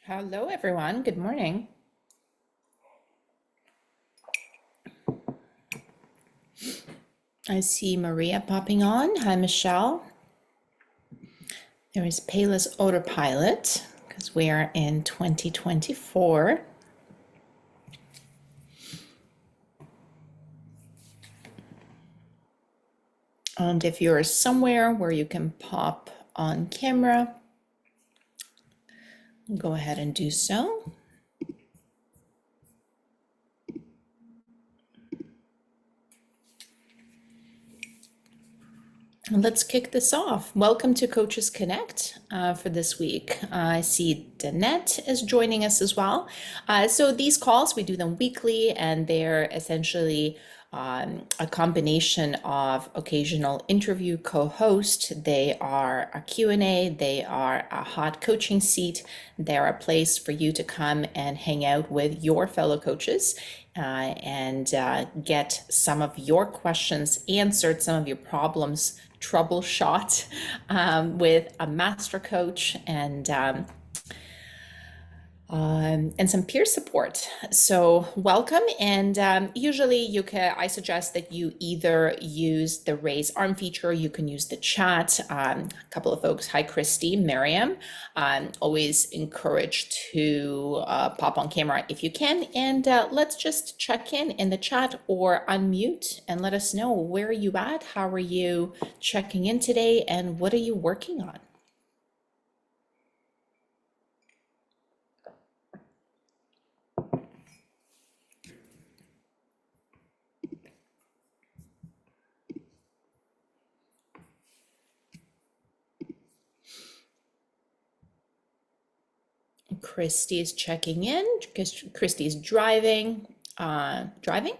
Hello, everyone. Good morning. I see Maria popping on. Hi, Michelle. There is Payless Autopilot because we are in 2024. And if you're somewhere where you can pop on camera, go ahead and do so. Let's kick this off. Welcome to Coaches Connect for this week. I see Danette is joining us as well. So these calls, we do them weekly, and they're essentially a combination of occasional interview co-host. They are a Q&A, they are a hot coaching seat. They're a place for you to come and hang out with your fellow coaches and get some of your questions answered, some of your problems troubleshot with a master coach and some peer support. So welcome. And usually I suggest that you either use the raise arm feature, you can use the chat. A couple of folks, hi, Christy, Miriam, always encouraged to pop on camera if you can. And let's just check in the chat or unmute and let us know, where are you at? How are you checking in today? And what are you working on? Christy's checking in because Christy's driving, traveling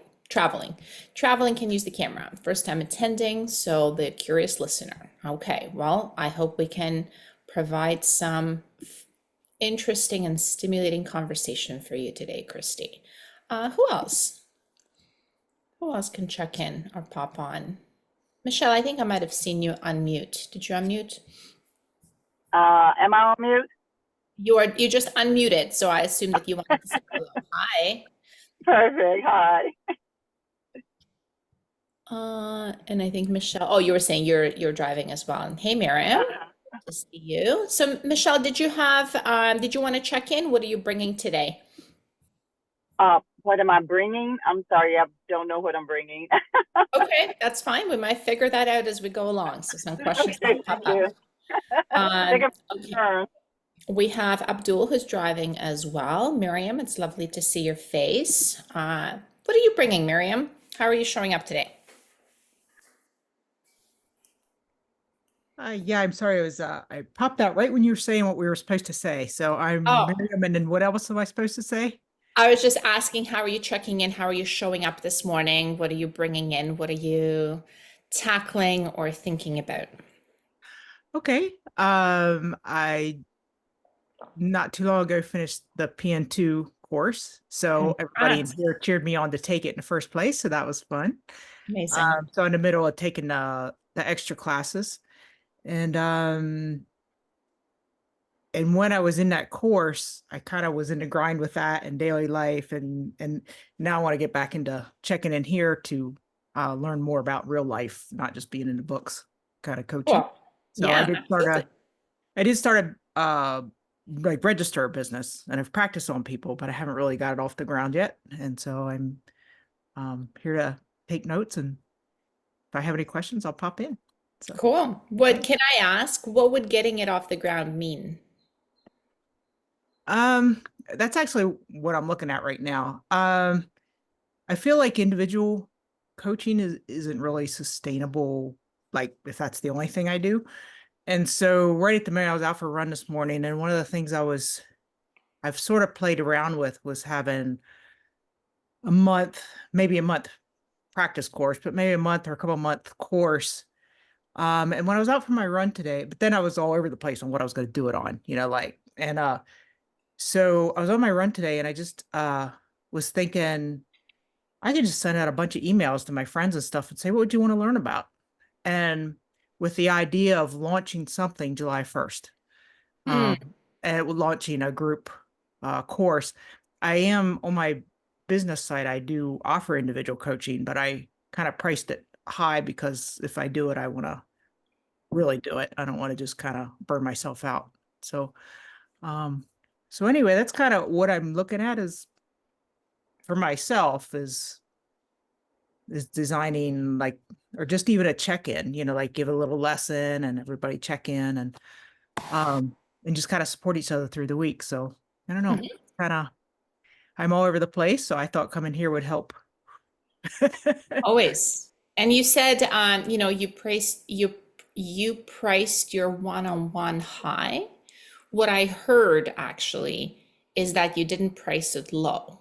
can use the camera. First time attending, so the curious listener. Okay, well, I hope we can provide some interesting and stimulating conversation for you today, Christy. Who else? Who else can check in or pop on? Michelle, I think I might have seen you unmute. Did you unmute? Am I on mute? You just unmuted, so I assume that you wanted to say hello. Hi. Perfect. Hi. And I think Michelle, oh, you were saying you're driving as well. Hey, Miriam, good to see you. So Michelle, did you want to check in? What are you bringing today? What am I bringing? I'm sorry, I don't know what I'm bringing. Okay, that's fine. We might figure that out as we go along. So some questions Okay, might pop thank up. you. Take a Okay, turn. we have Abdul who's driving as well. Miriam, it's lovely to see your face. What are you bringing, Miriam? How are you showing up today? Yeah, I'm sorry. I popped out right when you were saying what we were supposed to say. So I'm Oh, Miriam, and then what else am I supposed to say? I was just asking, how are you checking in? How are you showing up this morning? What are you bringing in? What are you tackling or thinking about? Okay. I not too long ago finished the PN2 course, so everybody in Congrats. here cheered me on to take it in the first place, so that was fun. Amazing. So in the middle of taking the extra classes, and when I was in that course, I kind of was in the grind with that and daily life, and now I want to get back into checking in here to learn more about real life, not just being in the books kind of coaching. Cool. So Yeah, absolutely. I did start like register a business, and I've practiced on people, but I haven't really got it off the ground yet. And so I'm here to take notes, and if I have any questions, I'll pop in. So Cool. What can I ask? What would getting it off the ground mean? um that's actually what I'm looking at right now. I feel like individual coaching isn't really sustainable, like if that's the only thing I do. And so right at the minute, I was out for a run this morning, and one of the things I've sort of played around with was having a month, maybe a month practice course, but maybe a month or a couple month course. And when I was out for my run today, but then I was all over the place on what I was going to do it on, so I was on my run today, and I just was thinking I could just send out a bunch of emails to my friends and stuff and say, what would you want to learn about? And with the idea of launching something July 1st, Hmm. and launching a group course. I am on my business side, I do offer individual coaching, but I kind of priced it high because if I do it, I want to really do it. I don't want to just kind of burn myself out. So, um, so anyway, that's kind of what I'm looking at is for myself is designing like, or just even a check-in, like give a little lesson and everybody check in and just kind of support each other through the week. So I don't know, Mhm. kind of, I'm all over the place. So I thought coming here would help. Always. And you said, you priced your one-on-one high. What I heard actually is that you didn't price it low.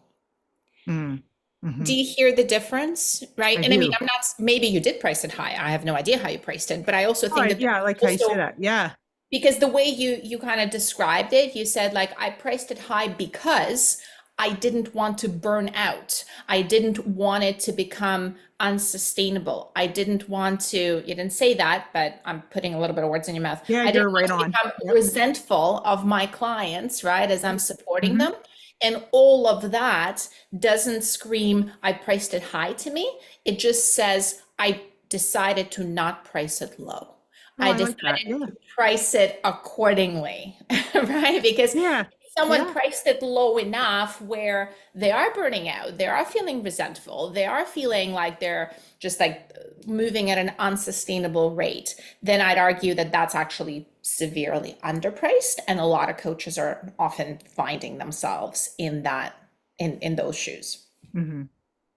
Mm, Do mhm. you hear the difference? Right. I And I mean, do. I'm not, maybe you did price it high. I have no idea how you priced it, but I also All think right. that Yeah, I like how you there's say also, that. Yeah. because the way you kind of described it, you said like I priced it high because I didn't want to burn out. I didn't want it to become unsustainable. I didn't want to, you didn't say that, but I'm putting a little bit of words in your mouth. Yeah, I didn't you're right want to on. become Yep. resentful of my clients, right, as I'm supporting Hmm. them. And all of that doesn't scream, I priced it high to me. It just says, I decided to not price it low. Oh, I I like that. decided Yeah. to price it accordingly, right? Because Yeah. someone Yeah. priced it low enough where they are burning out, they are feeling resentful, they are feeling like they're just like moving at an unsustainable rate, then I'd argue that that's actually severely underpriced. And a lot of coaches are often finding themselves in that, in those shoes. Hmm.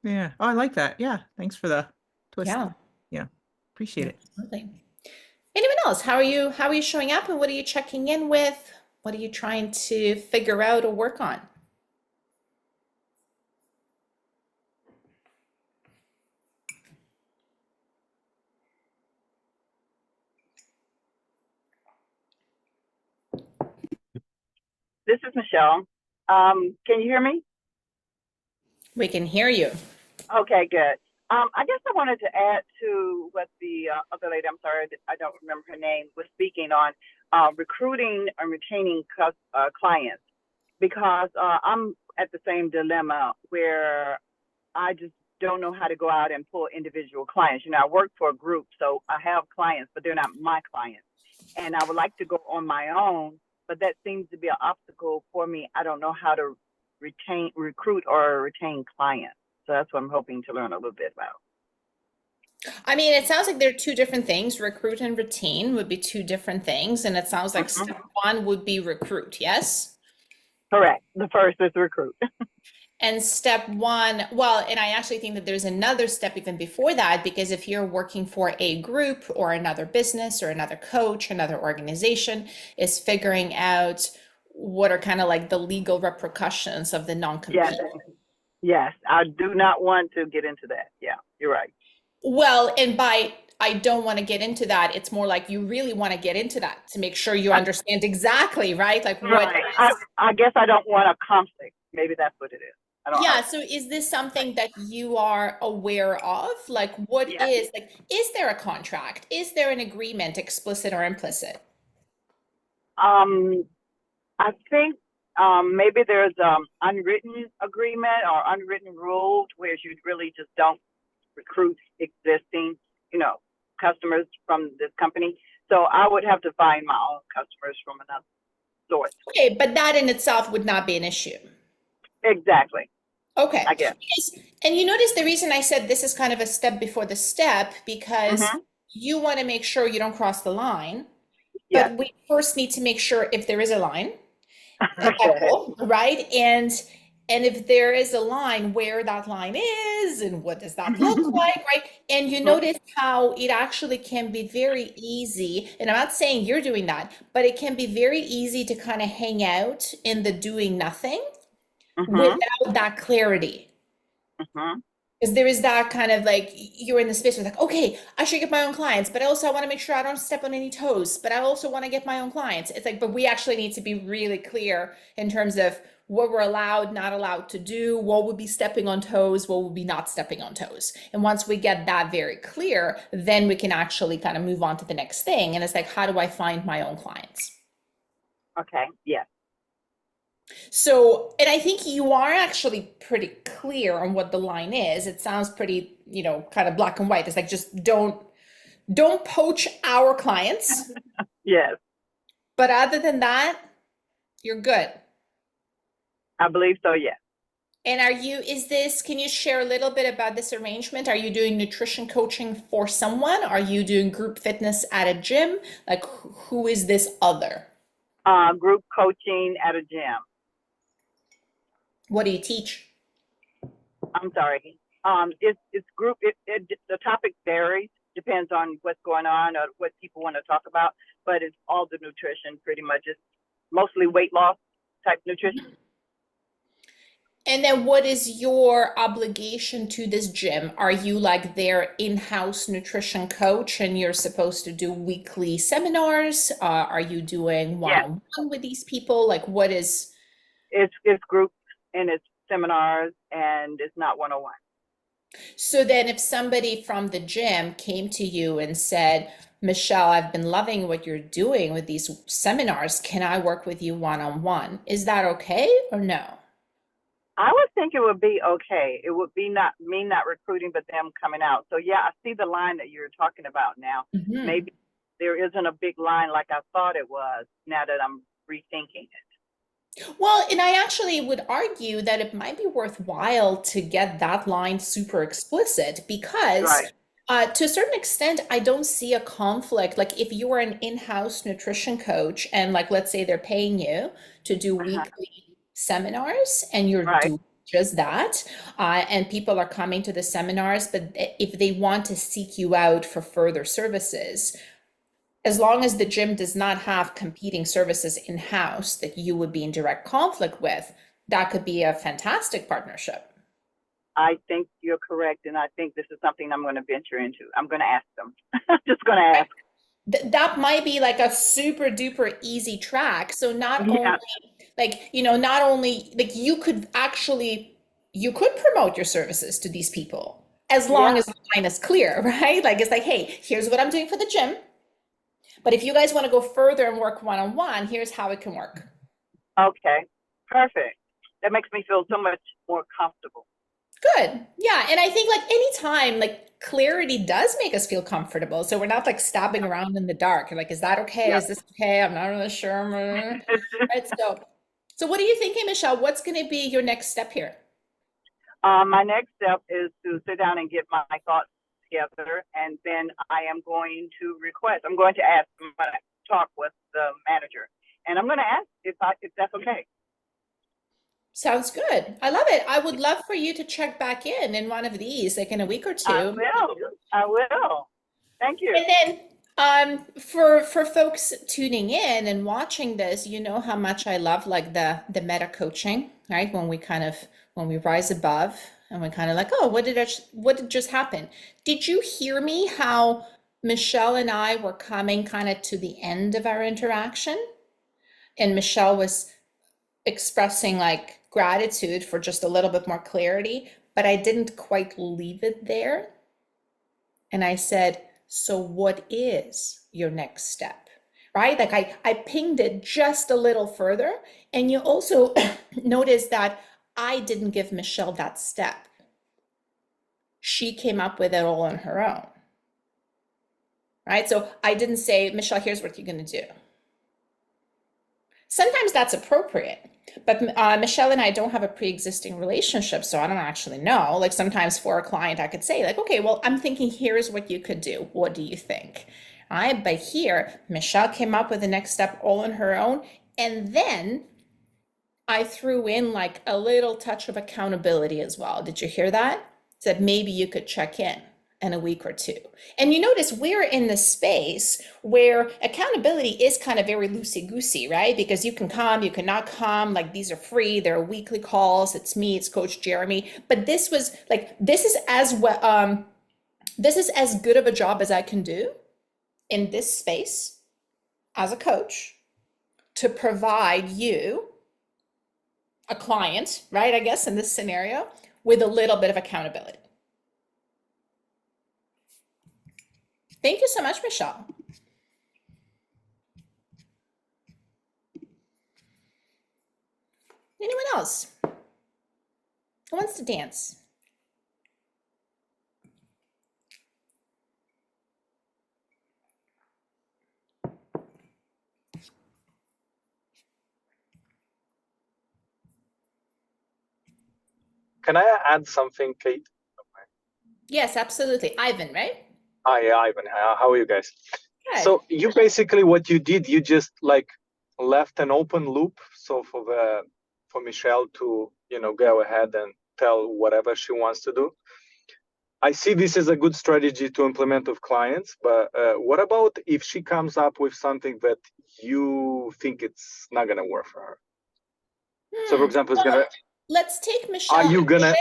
Yeah. Oh, I like that. Yeah. Thanks for the twist. Yeah, Yeah. Appreciate it. absolutely. Anyone else? How are you showing up and what are you checking in with? What are you trying to figure out or work on? This is Michelle. Can you hear me? We can hear you. Okay, good. I guess I wanted to add to what the other lady, I'm sorry, I don't remember her name, was speaking on recruiting and retaining clients because I'm at the same dilemma where I just don't know how to go out and pull individual clients. I work for a group, so I have clients, but they're not my clients. And I would like to go on my own, but that seems to be an obstacle for me. I don't know how to recruit or retain clients. So that's what I'm hoping to learn a little bit about. I mean, it sounds like there are two different things. Recruit and retain would be two different things. And it sounds like Mhm. step one would be recruit, yes? Correct. The first is recruit. And step one, well, and I actually think that there's another step even before that, because if you're working for a group or another business or another coach, another organization, is figuring out what are kind of like the legal repercussions of the Yes. non-compete. Yes. I do not want to get into that. Yeah, you're right. Well, and by I don't want to get into that, it's more like you really want to get into that to make sure you I, understand exactly, right? Like what right. I guess I don't want a conflict. Maybe that's what it is. I don't. yeah, so is this something that you are aware of? Like what Yes. is there a contract? Is there an agreement, explicit or implicit? Um, I think maybe there's unwritten agreement or unwritten rules where you really just don't recruit existing, customers from this company. So I would have to find my own customers from another source. Okay, but that in itself would not be an issue. Exactly. Okay. I guess. And you notice the reason I said this is kind of a step before the step, because Mm-hmm. you want to make sure you don't cross the line, Yes. but we first need to make sure if there is a line at Okay. all, right? And if there is a line, where that line is and what does that look like, right? And you notice how it actually can be very easy, and I'm not saying you're doing that, but it can be very easy to kind of hang out in the doing nothing Mm-hmm. without that clarity. Mm-hmm. Because there is that kind of like you're in the space where like, okay, I should get my own clients, but also I want to make sure I don't step on any toes, but I also want to get my own clients. It's like, but we actually need to be really clear in terms of what we're allowed, not allowed to do, what would be stepping on toes, what would be not stepping on toes. And once we get that very clear, then we can actually kind of move on to the next thing. And it's like, how do I find my own clients? Okay. Yes. So, and I think you are actually pretty clear on what the line is. It sounds pretty, kind of black and white. It's like just don't poach our clients. Yes, But other than that, you're good. I believe so. Yes. And can you share a little bit about this arrangement? Are you doing nutrition coaching for someone? Are you doing group fitness at a gym? Like, who is this other? Group coaching at a gym. What do you teach? I'm sorry. It's group. The topic varies, depends on what's going on or what people want to talk about. But it's all the nutrition, pretty much. It's mostly weight loss type nutrition. And then what is your obligation to this gym? Are you like their in-house nutrition coach and you're supposed to do weekly seminars? Are you doing Yes, one-on-one with these people? Like what is, it's groups and it's seminars and it's not 101. so then if somebody from the gym came to you and said, Michelle, I've been loving what you're doing with these seminars. Can I work with you one-on-one? Is that okay or no? I would think it would be okay. It would be not me not recruiting, but them coming out. So yeah, I see the line that you're talking about now. Mhm. Maybe there isn't a big line like I thought it was now that I'm rethinking it. Well, and I actually would argue that it might be worthwhile to get that line super explicit because, Right. to a certain extent, I don't see a conflict. Like, if you are an in-house nutrition coach and, like, let's say they're paying you to do Uh-huh. weekly seminars and you're Right. doing just that, and people are coming to the seminars, but if they want to seek you out for further services, as long as the gym does not have competing services in-house that you would be in direct conflict with, that could be a fantastic partnership. I think you're correct, and I think this is something I'm going to venture into. I'm going to ask them. I'm just going to Right? ask. That might be like a super duper easy track. So not only Yeah. not only like you could promote your services to these people as long Yeah. as the line is clear, right? Like it's like, hey, here's what I'm doing for the gym. But if you guys want to go further and work one-on-one, here's how it can work. Okay. Perfect. That makes me feel so much more comfortable. Good. Yeah. And I think like anytime, like clarity does make us feel comfortable. So we're not like stabbing Yeah. around in the dark. You're like, is that okay? Yeah. Is this okay? I'm not really sure. Right. So what are you thinking, Michelle? What's going to be your next step here? My next step is to sit down and get my thoughts together, and then I am going to request. I'm going to ask. I'm going to talk with the manager, and I'm going to ask if that's okay. Sounds good. I love it. I would love for you to check back in one of these, like in a week or I two. will. I will. Thank you. And then for folks tuning in and watching this, you know how much I love like the meta coaching, right? When we rise above and we kind of like, oh, what did just happen? Did you hear me how Michelle and I were coming kind of to the end of our interaction? And Michelle was expressing like gratitude for just a little bit more clarity, but I didn't quite leave it there. And I said, so what is your next step? Right? Like I pinged it just a little further. And you also notice that I didn't give Michelle that step. She came up with it all on her own. Right? So I didn't say, Michelle, here's what you're going to do. Sometimes that's appropriate. But Michelle and I don't have a pre-existing relationship, so I don't actually know. Like sometimes for a client, I could say, like, okay, well, I'm thinking here's what you could do. What do you think? But here, Michelle came up with the next step all on her own, and then I threw in like a little touch of accountability as well. Did you hear that? Said maybe you could check in a week or two. And you notice we're in the space where accountability is kind of very loosey-goosey, right? Because you can come, you cannot come, like these are free, they're weekly calls, it's me, it's Coach Jeremy. But this was like this is as well this is as good of a job as I can do in this space as a coach to provide you a client, right? I guess in this scenario, with a little bit of accountability. Thank you so much, Michelle. Anyone else? Who wants to dance? Can I add something, Kate? Yes, absolutely. Ivan, right? Hi, Ivan. How are you guys? Good. So you basically what you did, you just like left an open loop. So for Michelle to, go ahead and tell whatever she wants to do. I see this as a good strategy to implement with clients, but what about if she comes up with something that you think it's not gonna work for her? So for example, it's Well, gonna. let's take Are Michelle you out of gonna?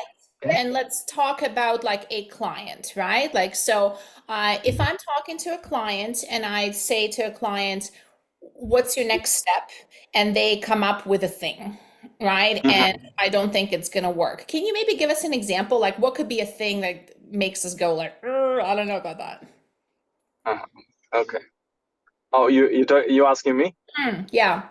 it and let's talk about like a client, right? Like, so if I'm talking to a client and I say to a client, what's your next step? And they come up with a thing, right? Mhm. And I don't think it's going to work. Can you maybe give us an example? Like, what could be a thing that makes us go like, I don't know about that. Uh-huh. Okay. Oh, you asking me? Yeah.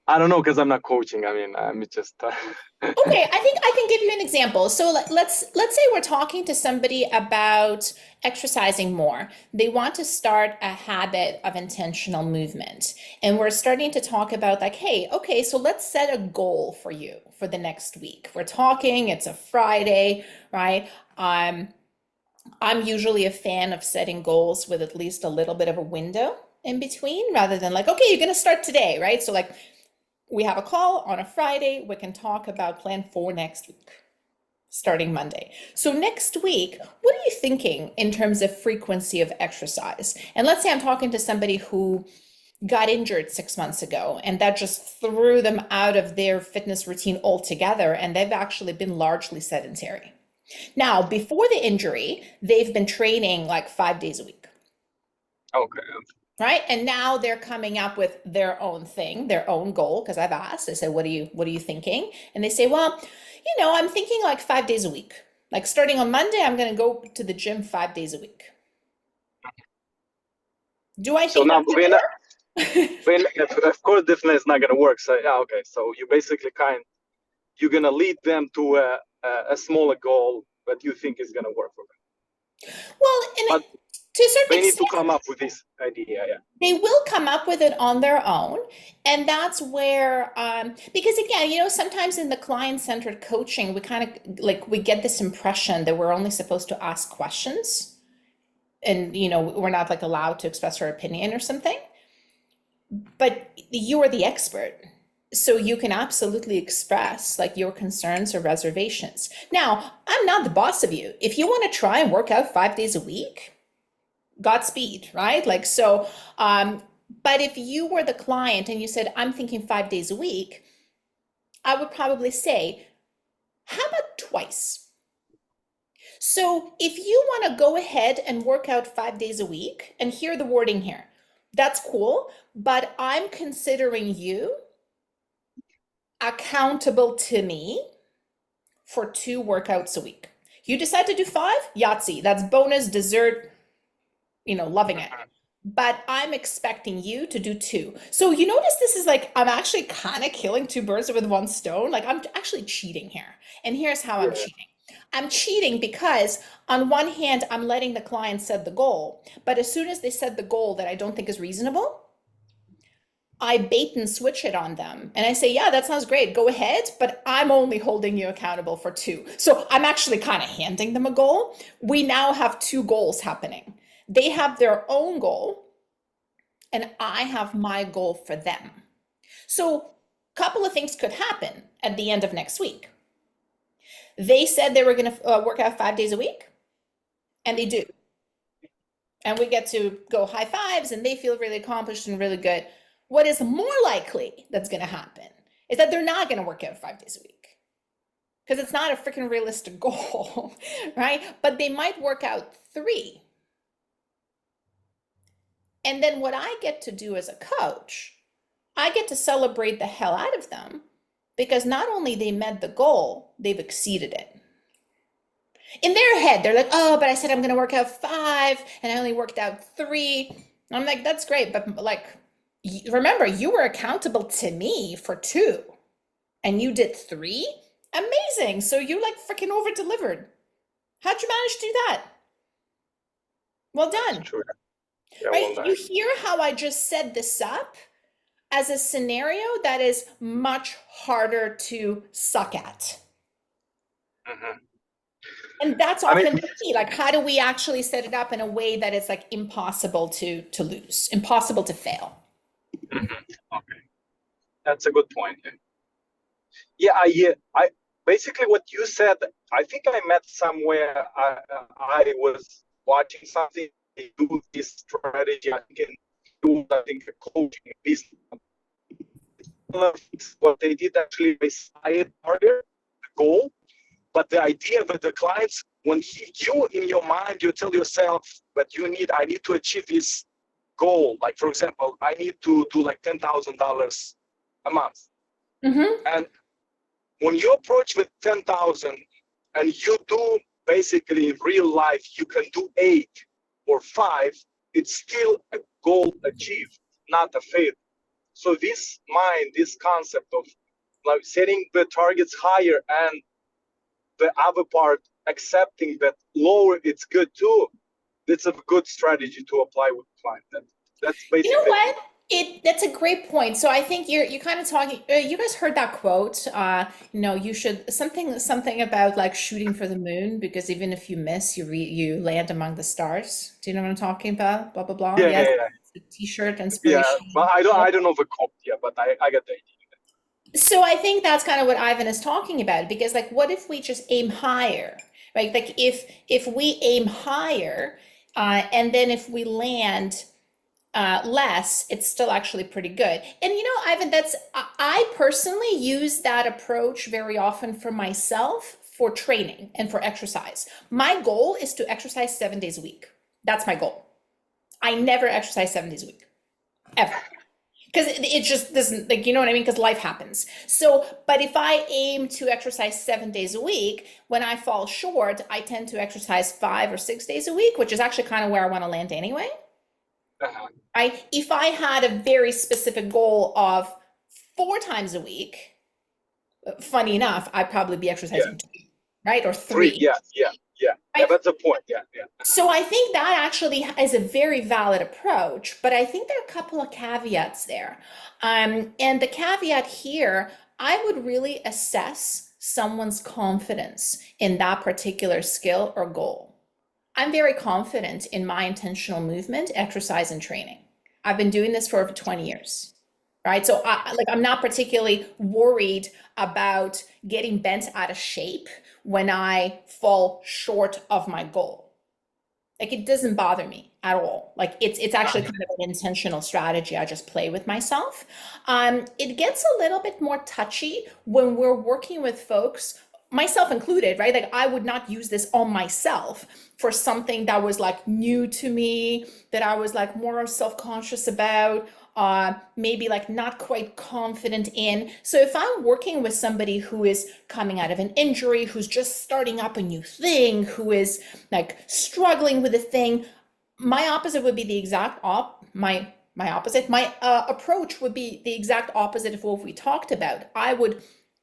I don't know because I'm not coaching. I mean, I'm just. Okay, I think I can give you an example. So let's say we're talking to somebody about exercising more. They want to start a habit of intentional movement. And we're starting to talk about like, hey, okay, so let's set a goal for you for the next week. We're talking, it's a Friday, right? I'm usually a fan of setting goals with at least a little bit of a window in between rather than like, okay, you're going to start today, right? So like we have a call on a Friday. We can talk about plan for next week, starting Monday. So next week, what are you thinking in terms of frequency of exercise? And let's say I'm talking to somebody who got injured 6 months ago, and that just threw them out of their fitness routine altogether, and they've actually been largely sedentary. Now, before the injury, they've been training like 5 days a week. Okay. Right. And now they're coming up with their own thing, their own goal. Because I've asked, I said, what are you thinking? And they say, well, I'm thinking like 5 days a week. Like starting on Monday, I'm going to go to the gym 5 days a week. Do I So think now that's going to work? of course, definitely it's not gonna work. So yeah, okay. So you basically you're gonna lead them to a smaller goal that you think is gonna work for them. Well, and But to a certain they need to extent, come up with this idea. Yeah. they will come up with it on their own. And that's where, because again, sometimes in the client-centered coaching, we kind of like, we get this impression that we're only supposed to ask questions and, we're not like allowed to express our opinion or something. But you are the expert. So you can absolutely express like your concerns or reservations. Now, I'm not the boss of you. If you want to try and work out 5 days a week, Godspeed, right? Like, so, but if you were the client and you said, I'm thinking 5 days a week, I would probably say, how about twice? So if you want to go ahead and work out 5 days a week, and hear the wording here, that's cool, but I'm considering you accountable to me for 2 workouts a week. You decide to do 5, Yahtzee. That's bonus dessert, loving it. But I'm expecting you to do 2. So you notice this is like, I'm actually kind of killing 2 birds with one stone. Like I'm actually cheating here. And here's how I'm Yeah. cheating. I'm cheating because on one hand, I'm letting the client set the goal. But as soon as they set the goal that I don't think is reasonable, I bait and switch it on them. And I say, yeah, that sounds great. Go ahead. But I'm only holding you accountable for 2. So I'm actually kind of handing them a goal. We now have 2 goals happening. They have their own goal, and I have my goal for them. So a couple of things could happen at the end of next week. They said they were going to work out 5 days a week, and they do. And we get to go high fives, and they feel really accomplished and really good. What is more likely that's going to happen is that they're not going to work out 5 days a week because it's not a freaking realistic goal, right? But they might work out 3. And then what I get to do as a coach, I get to celebrate the hell out of them because not only they met the goal, they've exceeded it. In their head, they're like, oh, but I said I'm going to work out 5 and I only worked out 3. And I'm like, that's great. But like, remember, you were accountable to me for 2. and you did 3? Amazing. So you like freaking over delivered. How'd you manage to do that? Well That's done. true. Yeah, Right? well done. You hear how I just set this up as a scenario that is much harder to suck at. Hmm. And that's I mean, often the key. Like, how do we actually set it up in a way that it's like impossible to lose, impossible to fail? okay, that's a good point. Yeah, I basically what you said. I think I met somewhere. I was watching something. They do this strategy. I think a coaching business. What they did actually, they set target, goal, but the idea that the clients, when you in your mind, you tell yourself that I need to achieve this goal. Like for example, I need to do like $10,000 a month, Mm-hmm. and when you approach with 10,000 and you do basically in real life, you can do 8 or 5, it's still a goal achieved, not a failure. So this concept of like setting the targets higher and the other part accepting that lower it's good too, that's a good strategy to apply with client. That's You know basically what? That's a great point. So I think you're kind of talking. You guys heard that quote? You should something about like shooting for the moon because even if you miss, you land among the stars. Do you know what I'm talking about? Blah blah blah. yeah, Yes, yeah, it's a t-shirt yeah. inspiration. But I don't know the cop, yeah, but I get the idea. So I think that's kind of what Ivan is talking about because like what if we just aim higher, right? Like if we aim higher, and then if we land less, it's still actually pretty good. And Ivan, I personally use that approach very often for myself for training and for exercise. My goal is to exercise 7 days a week. That's my goal. I never exercise 7 days a week, ever. Because it just doesn't, like, you know what I mean? Because life happens. So, but if I aim to exercise 7 days a week, when I fall short, I tend to exercise 5 or 6 days a week, which is actually kind of where I want to land anyway. Uh-huh. If I had a very specific goal of 4 times a week, funny enough, I'd probably be Yeah, exercising 2, right? Or 3. 3. Yeah, yeah, yeah. Yeah, Right? that's the point. Yeah, yeah. So I think that actually is a very valid approach, but I think there are a couple of caveats there. And the caveat here, I would really assess someone's confidence in that particular skill or goal. I'm very confident in my intentional movement, exercise, and training. I've been doing this for over 20 years, right? So I'm not particularly worried about getting bent out of shape when I fall short of my goal. Like it doesn't bother me at all. Like it's actually kind of an intentional strategy. I just play with myself. It gets a little bit more touchy when we're working with folks, myself included, right? Like I would not use this on myself for something that was like new to me, that I was like more self-conscious about, maybe like not quite confident in. So if I'm working with somebody who is coming out of an injury, who's just starting up a new thing, who is like struggling with a thing, my opposite would be the exact my approach would be the exact opposite of what we talked about. I would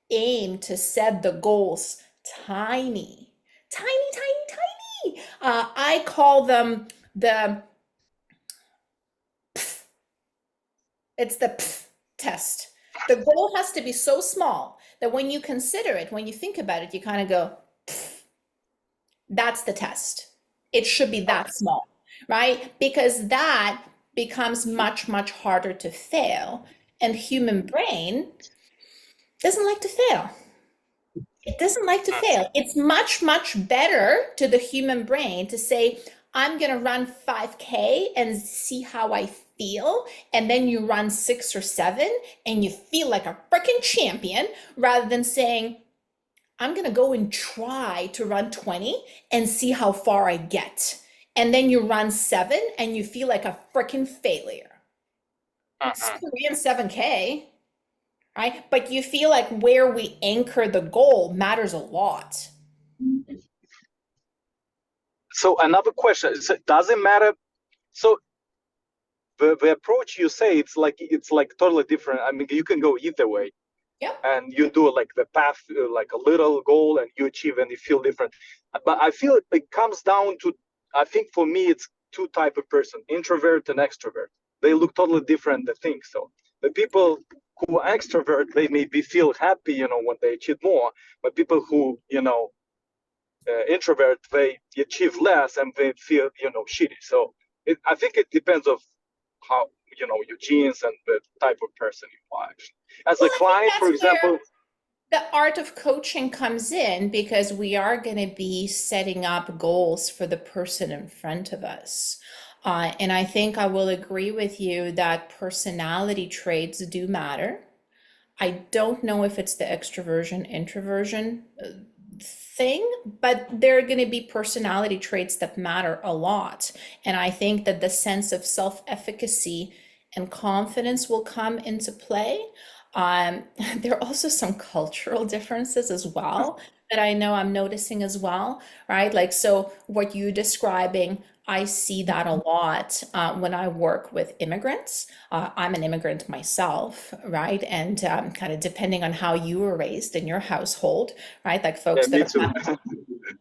aim to set the goals tiny, tiny, tiny, tiny. I call them the it's the test. The goal has to be so small that when you consider it, when you think about it, you kind of go, that's the test. It should be that small, right? Because that becomes much, much harder to fail. And human brain doesn't like to fail. It doesn't like to fail. It's much, much better to the human brain to say, I'm going to run 5K and see how I feel. And then you run 6 or 7 and you feel like a freaking champion rather than saying, I'm going to go and try to run 20 and see how far I get. And then you run 7 and you feel like a freaking failure. Uh-huh. 3 and 7K, right? But you feel like where we anchor the goal matters a lot. So another question: does it matter? So the approach you say it's like totally different. I mean, you can go either way. Yep. and you do like the path, like a little goal, and you achieve, and you feel different. But I feel it comes down to, I think for me, it's two type of person: introvert and extrovert. They look totally different, the things. So the people who are extrovert, they maybe feel happy, when they achieve more. But people who, introvert, they achieve less and they feel, shitty. So I think it depends of how, your genes and the type of person you are. Actually, as Well, a I think client, for that's where example. the art of coaching comes in because we are going to be setting up goals for the person in front of us. And I think I will agree with you that personality traits do matter. I don't know if it's the extroversion introversion thing, but there are going to be personality traits that matter a lot. And I think that the sense of self-efficacy and confidence will come into play. There are also some cultural differences as well that I know I'm noticing as well, right? Like, so what you're describing, I see that a lot when I work with immigrants. I'm an immigrant myself, right? And kind of depending on how you were raised in your household, right? Like Yeah, folks that me have too.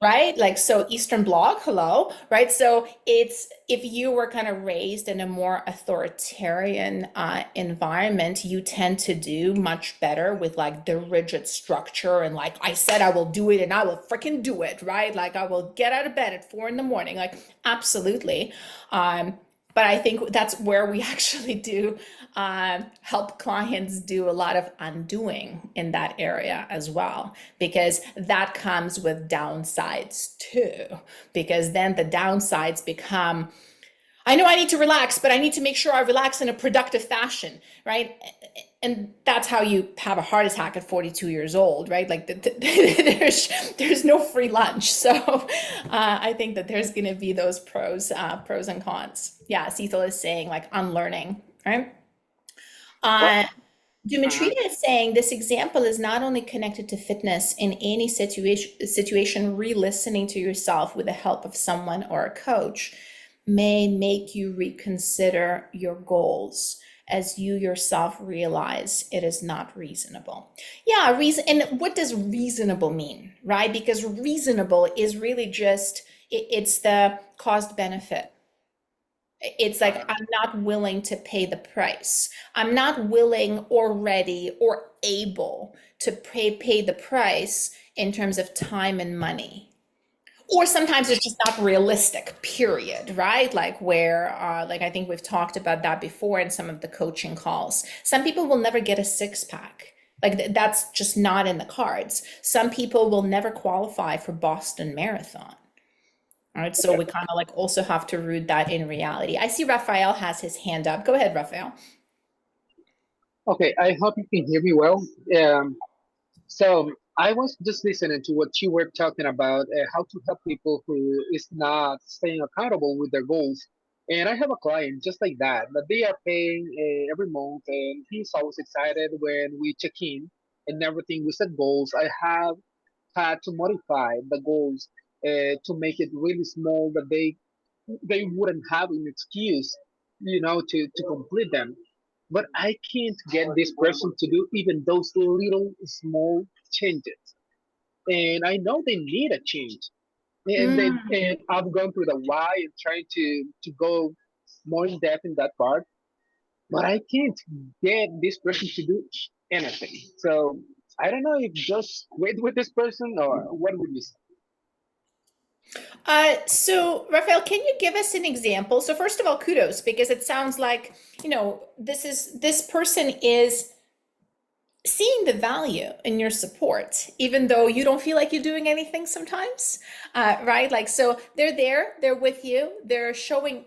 right? Like, so Eastern Bloc, hello, right? So it's if you were kind of raised in a more authoritarian environment, you tend to do much better with like the rigid structure and like I said I will do it and I will freaking do it, right? Like I will get out of bed at 4 a.m, like absolutely. But I think that's where we actually do help clients do a lot of undoing in that area as well, because that comes with downsides too. Because then the downsides become, I know I need to relax, but I need to make sure I relax in a productive fashion, right? And that's how you have a heart attack at 42 years old, right? Like there's no free lunch. So I think that there's going to be those pros and cons. Yeah, Cecil is saying like unlearning, right? Well, Uh, mhm. Demetrina is saying this example is not only connected to fitness in any situation, re-listening to yourself with the help of someone or a coach may make you reconsider your goals as you yourself realize it is not reasonable. Yeah, reason. And what does reasonable mean, right? Because reasonable is really just it's the cost benefit. It's like I'm not willing to pay the price. I'm not willing or ready or able to pay the price in terms of time and money. Or sometimes it's just not realistic, period, right? Like where like I think we've talked about that before in some of the coaching calls. Some people will never get a six pack. Like that's just not in the cards. Some people will never qualify for Boston Marathon. All right, so we kind of like also have to root that in reality. I see Raphael has his hand up. Go ahead, Raphael. Okay, I hope you can hear me well. So I was just listening to what you were talking about, how to help people who is not staying accountable with their goals. And I have a client just like that, that they are paying every month, and he's always excited when we check in and everything. We set goals. I have had to modify the goals to make it really small that they wouldn't have an excuse, to complete them. But I can't get this person to do even those little small changes. And I know they need a change. And I've gone through the why and trying to go more in depth in that part. But I can't get this person to do anything. So I don't know if just wait with this person or what would you say? So Raphael, can you give us an example? So first of all, kudos, because it sounds like, this person is seeing the value in your support, even though you don't feel like you're doing anything sometimes, right? Like, so they're there, they're with you, they're showing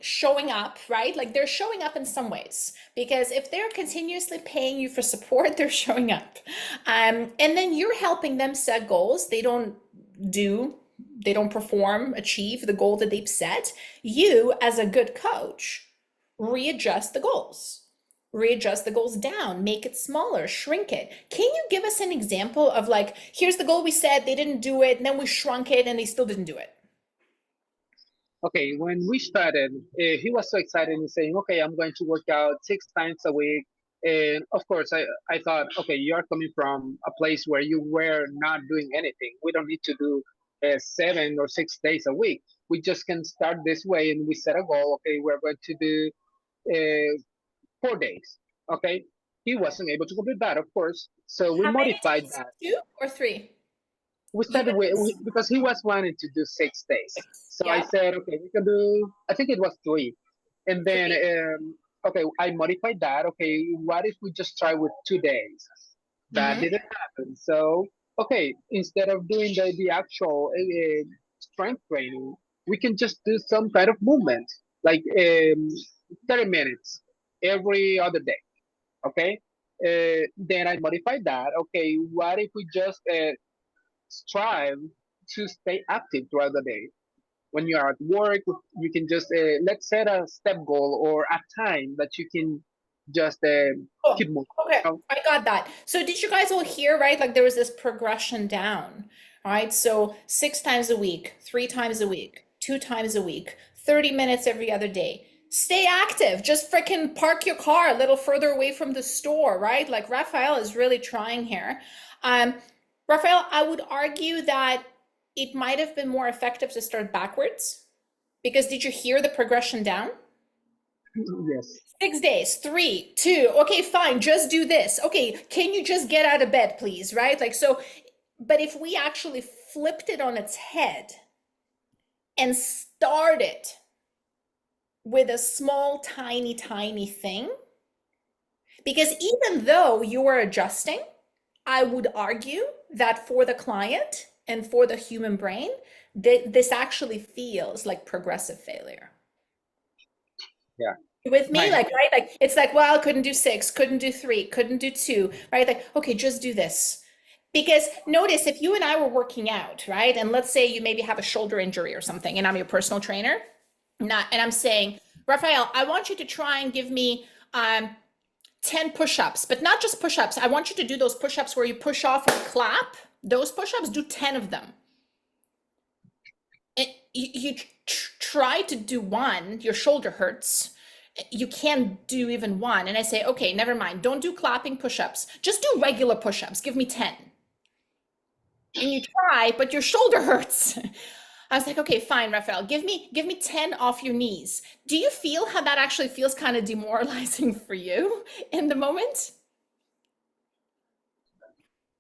up, right? Like they're showing up in some ways, because if they're continuously paying you for support, they're showing up. And then you're helping them set goals. Do, they don't perform, achieve the goal that they've set. You, as a good coach, readjust the goals readjust the goals down, make it smaller, shrink it. Can you give us an example of like, here's the goal we set, they didn't do it, and then we shrunk it and they still didn't do it? Okay, when we started, he was so excited and saying, "Okay, I'm going to work out 6 times a week." And of course, I thought, okay, you're coming from a place where you were not doing anything. We don't need to do 7 or 6 days a week. We just can start this way, and we set a goal. Okay, we're going to do 4 days. Okay, he wasn't able to complete that, of course. So we How many modified days? that. 2 or 3? We You started because he was wanting to do 6 days. So I Yeah, said, okay, we can do. I think it was 3, and then 3. okay, I modified that. Okay, what if we just try with 2 days? That Mm-hmm. didn't happen. So okay, instead of doing the actual strength training, we can just do some kind of movement, like 30 minutes every other day. Okay. Then I modified that. Okay, what if we just strive to stay active throughout the day? When you are at work, you can just let's set a step goal or a time that you can just Cool. keep moving. Okay, You know? I got that. So did you guys all hear, right? Like there was this progression down, right? So 6 times a week, 3 times a week, 2 times a week, 30 minutes every other day. Stay active. Just freaking park your car a little further away from the store, right? Like Raphael is really trying here. Um, Raphael, I would argue that it might have been more effective to start backwards because did you hear the progression down? Yes. 6 days, 3, 2. Okay, fine. Just do this. Okay, can you just get out of bed, please? Right? Like, so, but if we actually flipped it on its head and started with a small, tiny, tiny thing, because even though you are adjusting, I would argue that for the client and for the human brain, this actually feels like progressive failure. Yeah. With me, I like, right? Like, it's like, well, couldn't do 6, couldn't do 3, couldn't do 2, right? Like, okay, just do this. Because notice if you and I were working out, right? And let's say you maybe have a shoulder injury or something, and I'm your personal trainer, and I'm saying, Raphael, I want you to try and give me 10 push-ups, but not just push-ups. I want you to do those push-ups where you push off and clap. Those push-ups, do 10 of them. And you try to do one, your shoulder hurts. You can't do even one. And I say, okay, never mind. Don't do clapping push-ups. Just do regular push-ups. Give me 10. And you try, but your shoulder hurts. I was like, okay, fine, Raphael, give me 10 off your knees. Do you feel how that actually feels kind of demoralizing for you in the moment?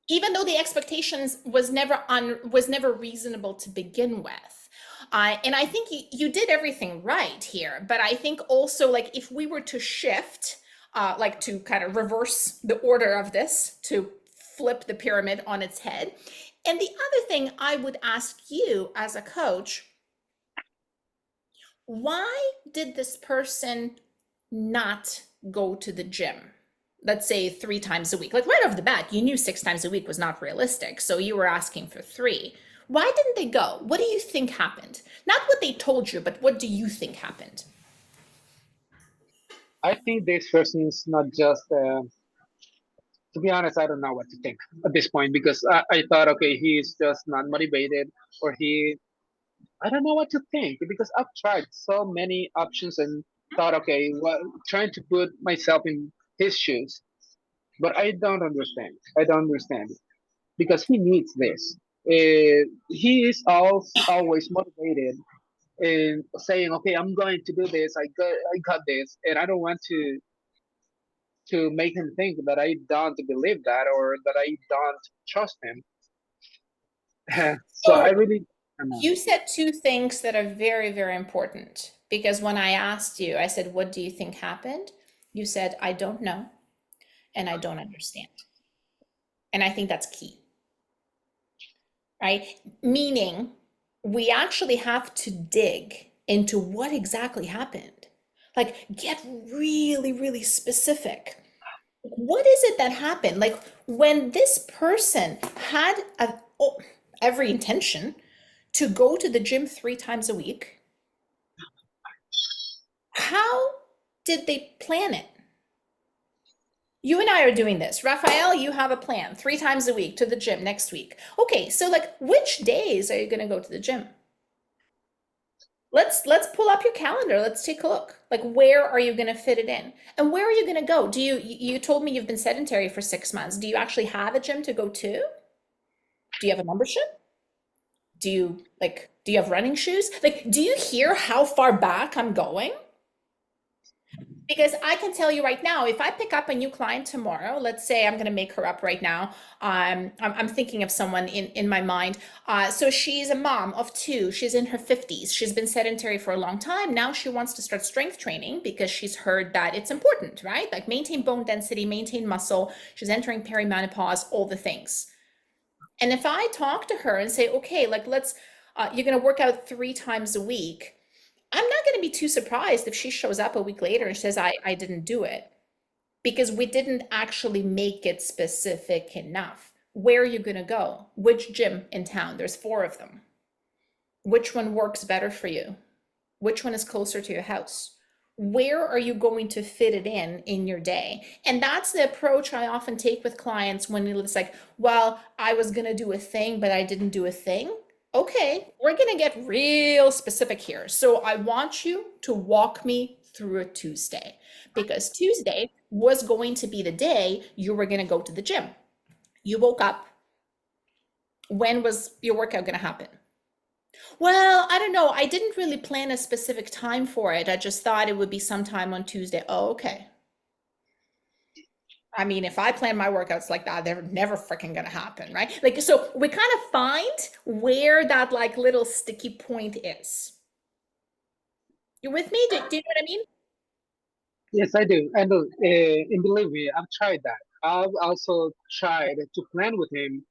Even though the expectations was never reasonable to begin with. And I think you did everything right here, but I think also like if we were to shift, like to kind of reverse the order of this, to flip the pyramid on its head. And the other thing I would ask you as a coach, why did this person not go to the gym? Let's say 3 times a week. Like right off the bat, you knew 6 times a week was not realistic. So you were asking for 3. Why didn't they go? What do you think happened? Not what they told you, but what do you think happened? I think this person is not just. To be honest, I don't know what to think at this point because I thought, okay, he's just not motivated, or he. I don't know what to think because I've tried so many options and thought, okay, well, trying to put myself in his shoes, but I don't understand. I don't understand because he needs this. He is always motivated and saying, "Okay, I'm going to do this. I got this," and I don't want to make him think that I don't believe that or that I don't trust him. So I So really don't know. you said 2 things that are very, very important because when I asked you, I said, what do you think happened? You said, I don't know and I don't understand. And I think that's key, right? Meaning we actually have to dig into what exactly happened. Like get really, really specific. What is it that happened? Like when this person had every intention to go to the gym 3 times a week, how did they plan it? You and I are doing this. Raphael, you have a plan 3 times a week to the gym next week. Okay, so like which days are you going to go to the gym? Let's pull up your calendar. Let's take a look. Like, where are you going to fit it in? And where are you going to go? You told me you've been sedentary for 6 months. Do you actually have a gym to go to? Do you have a membership? Do you have running shoes? Like, do you hear how far back I'm going? Because I can tell you right now, if I pick up a new client tomorrow, let's say I'm going to make her up right now. I'm thinking of someone in my mind. So she's a mom of two. She's in her 50s. She's been sedentary for a long time. Now she wants to start strength training because she's heard that it's important, right? Like maintain bone density, maintain muscle. She's entering perimenopause, all the things. And if I talk to her and say, okay, like you're going to work out 3 times a week. I'm not going to be too surprised if she shows up a week later and says, I didn't do it because we didn't actually make it specific enough. Where are you going to go? Which gym in town? There's 4 of them. Which one works better for you? Which one is closer to your house? Where are you going to fit it in your day? And that's the approach I often take with clients when it's like, well, I was going to do a thing, but I didn't do a thing. Okay, we're going to get real specific here. So I want you to walk me through a Tuesday because Tuesday was going to be the day you were going to go to the gym. You woke up. When was your workout going to happen? Well, I don't know. I didn't really plan a specific time for it. I just thought it would be sometime on Tuesday. Oh, okay. I mean, if I plan my workouts like that, they're never freaking gonna happen, right? Like, so we kind of find where that like little sticky point is. You with me? Do you know what I mean? Yes, I do. And and believe me, I've tried that. I've also tried to plan with him.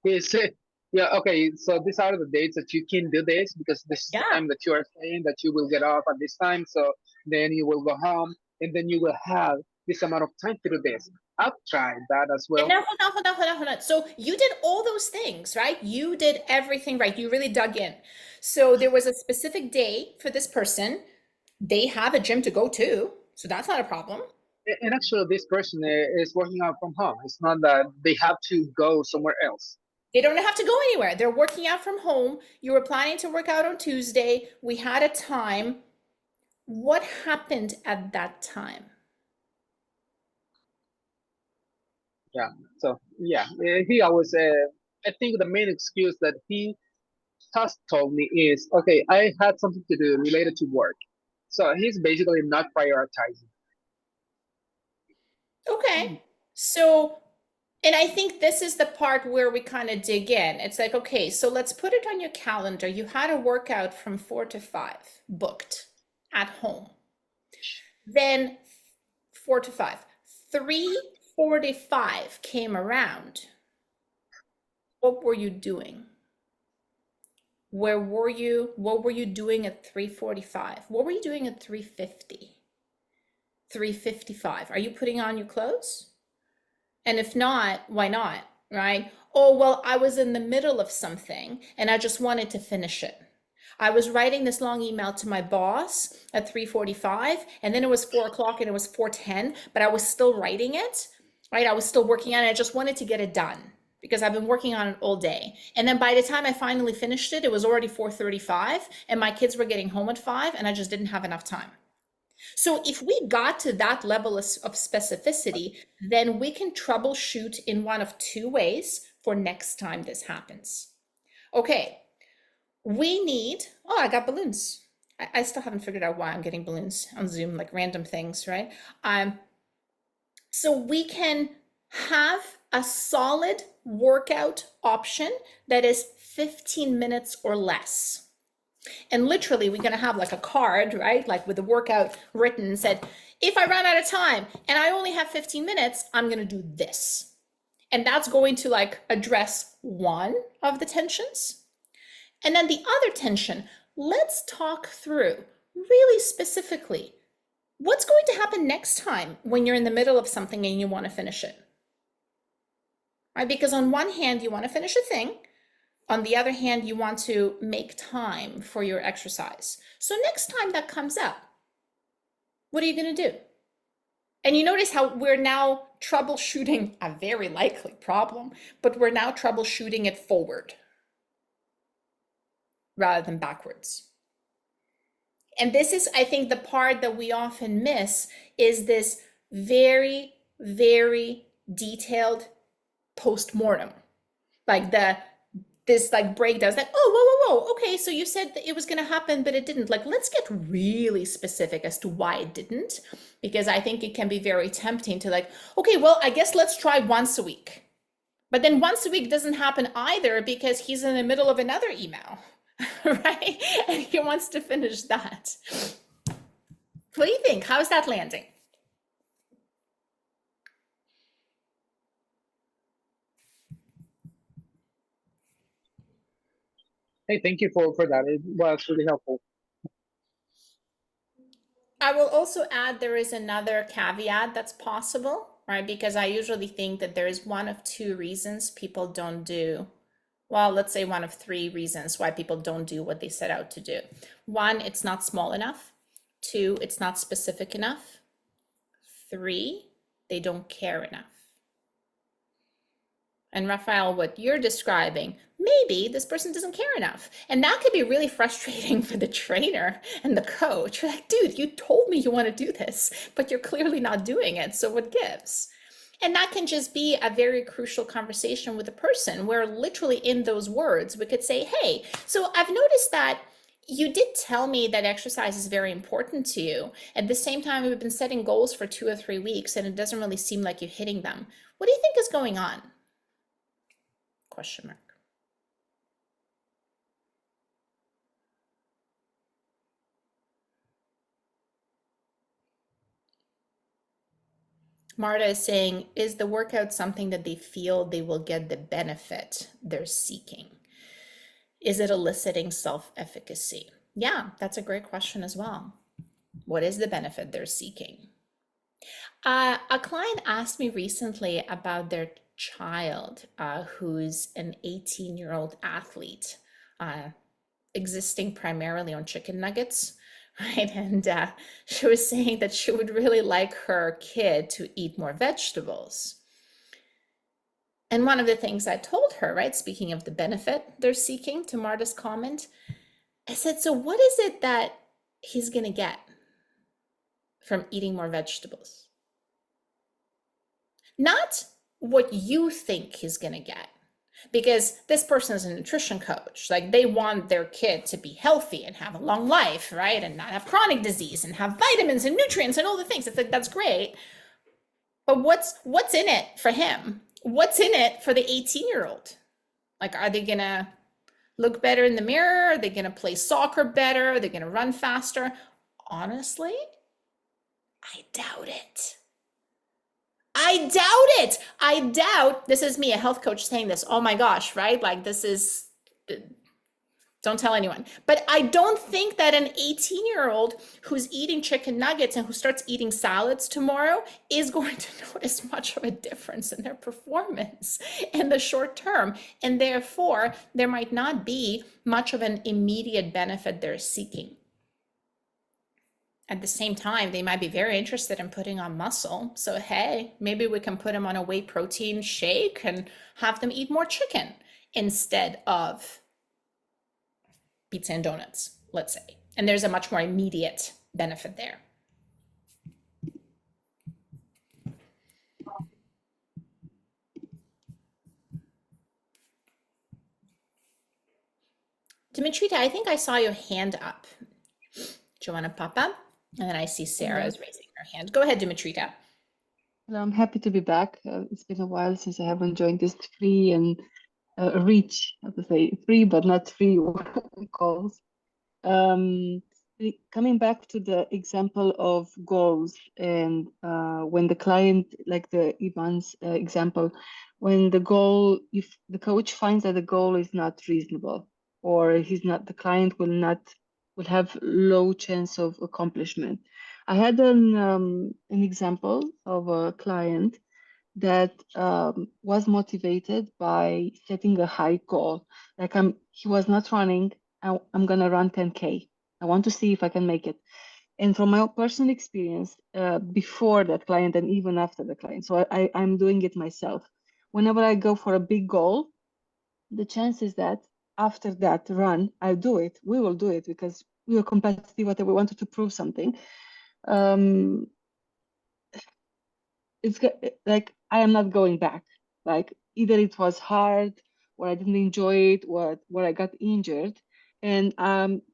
He said, "Yeah, okay. So these are the dates that you can do this because this is the Yeah. time that you are saying that you will get off at this time. So then you will go home, and then you will have this amount of time to do this." I've tried that as And well. now, hold on. So you did all those things, right? You did everything right. You really dug in. So there was a specific day for this person. They have a gym to go to, so that's not a problem. And actually, this person is working out from home. It's not that they have to go somewhere else. They don't have to go anywhere. They're working out from home. You were planning to work out on Tuesday. We had a time. What happened at that time? Yeah. So yeah, he always. I think the main excuse that he has told me is, okay, I had something to do related to work. So he's basically not prioritizing. Okay. So, and I think this is the part where we kind of dig in. It's like, okay, so let's put it on your calendar. You had a workout from 4 to 5 booked at home. Then 4 to 5. 3:45 came around. What were you doing? Where were you? What were you doing at 3:45? What were you doing at 3:50? 3:55. Are you putting on your clothes? And if not, why not? Right? Oh, well, I was in the middle of something and I just wanted to finish it. I was writing this long email to my boss at 3:45, and then it was 4 o'clock and it was 4:10, but I was still writing it, right? I was still working on it. I just wanted to get it done because I've been working on it all day. And then by the time I finally finished it, it was already 4:35 and my kids were getting home at 5 and I just didn't have enough time. So if we got to that level of specificity, then we can troubleshoot in one of 2 ways for next time this happens. Okay, we need, oh, I got balloons. I still haven't figured out why I'm getting balloons on Zoom, like random things, right? So we can have a solid workout option that is 15 minutes or less. And literally, we're going to have like a card, right? Like with the workout written and said, if I run out of time and I only have 15 minutes, I'm going to do this. And that's going to like address one of the tensions. And then the other tension, let's talk through really specifically what's going to happen next time when you're in the middle of something and you want to finish it. Right? Because on one hand, you want to finish a thing. On the other hand, you want to make time for your exercise. So next time that comes up, what are you going to do? And you notice how we're now troubleshooting a very likely problem, but we're now troubleshooting it forward rather than backwards. And this is, I think, the part that we often miss is this very, very detailed post-mortem. Like this like breakdowns, like, oh, whoa, okay, so you said that it was going to happen, but it didn't. Like, let's get really specific as to why it didn't, because I think it can be very tempting to like, okay, well, I guess let's try once a week. But then once a week doesn't happen either because he's in the middle of another email, right? And he wants to finish that. What do you think? How's that landing? Hey, thank you for that. It was really helpful. I will also add there is another caveat that's possible, right? Because I usually think that there is one of two reasons people don't do, well, let's say one of three reasons why people don't do what they set out to do. One, it's not small enough. Two, it's not specific enough. Three, they don't care enough. And Raphael, what you're describing, maybe this person doesn't care enough. And that could be really frustrating for the trainer and the coach. You're like, dude, you told me you want to do this, but you're clearly not doing it. So what gives? And that can just be a very crucial conversation with a person where literally in those words, we could say, hey, so I've noticed that you did tell me that exercise is very important to you. At the same time, we've been setting goals for 2 or 3 weeks and it doesn't really seem like you're hitting them. What do you think is going on? Question mark. Marta is saying, is the workout something that they feel they will get the benefit they're seeking? Is it eliciting self-efficacy? Yeah, that's a great question as well. What is the benefit they're seeking? A client asked me recently about their child who's an 18-year-old athlete, existing primarily on chicken nuggets, right? And she was saying that she would really like her kid to eat more vegetables. And one of the things I told her, right, speaking of the benefit they're seeking, to Marta's comment, I said, so what is it that he's going to get from eating more vegetables? Not what you think he's going to get, because this person is a nutrition coach. Like, they want their kid to be healthy and have a long life, right? And not have chronic disease and have vitamins and nutrients and all the things. It's like, that's great. But what's in it for him? What's in it for the 18-year-old? Like, are they going to look better in the mirror? Are they going to play soccer better? Are they going to run faster? Honestly, I doubt it. I doubt it. I doubt, this is me, a health coach, saying this. Oh my gosh, right? Like, this is, don't tell anyone. But I don't think that an 18-year-old who's eating chicken nuggets and who starts eating salads tomorrow is going to notice much of a difference in their performance in the short term. And therefore, there might not be much of an immediate benefit they're seeking. At the same time, they might be very interested in putting on muscle. So, hey, maybe we can put them on a whey protein shake and have them eat more chicken instead of pizza and donuts, let's say. And there's a much more immediate benefit there. Dimitrita, I think I saw your hand up. Do you want to pop up? And then I see Sarah is raising her hand. Go ahead, Dimitrita. Well, I'm happy to be back. It's been a while since I haven't joined this free and how to say, free but not free calls. Coming back to the example of goals, and when the client, like the Ivan's example, when the goal, if the coach finds that the goal is not reasonable, or the client will have low chance of accomplishment. I had an example of a client that was motivated by setting a high goal. Like, he was not running. I'm gonna run 10K. I want to see if I can make it. And from my personal experience, before that client and even after the client, so I'm doing it myself. Whenever I go for a big goal, the chances that after that run, I'll do it. We will do it because we were competitive, whatever, we wanted to prove something. Um, like I am not going back. Like either it was hard, or I didn't enjoy it, or I got injured, and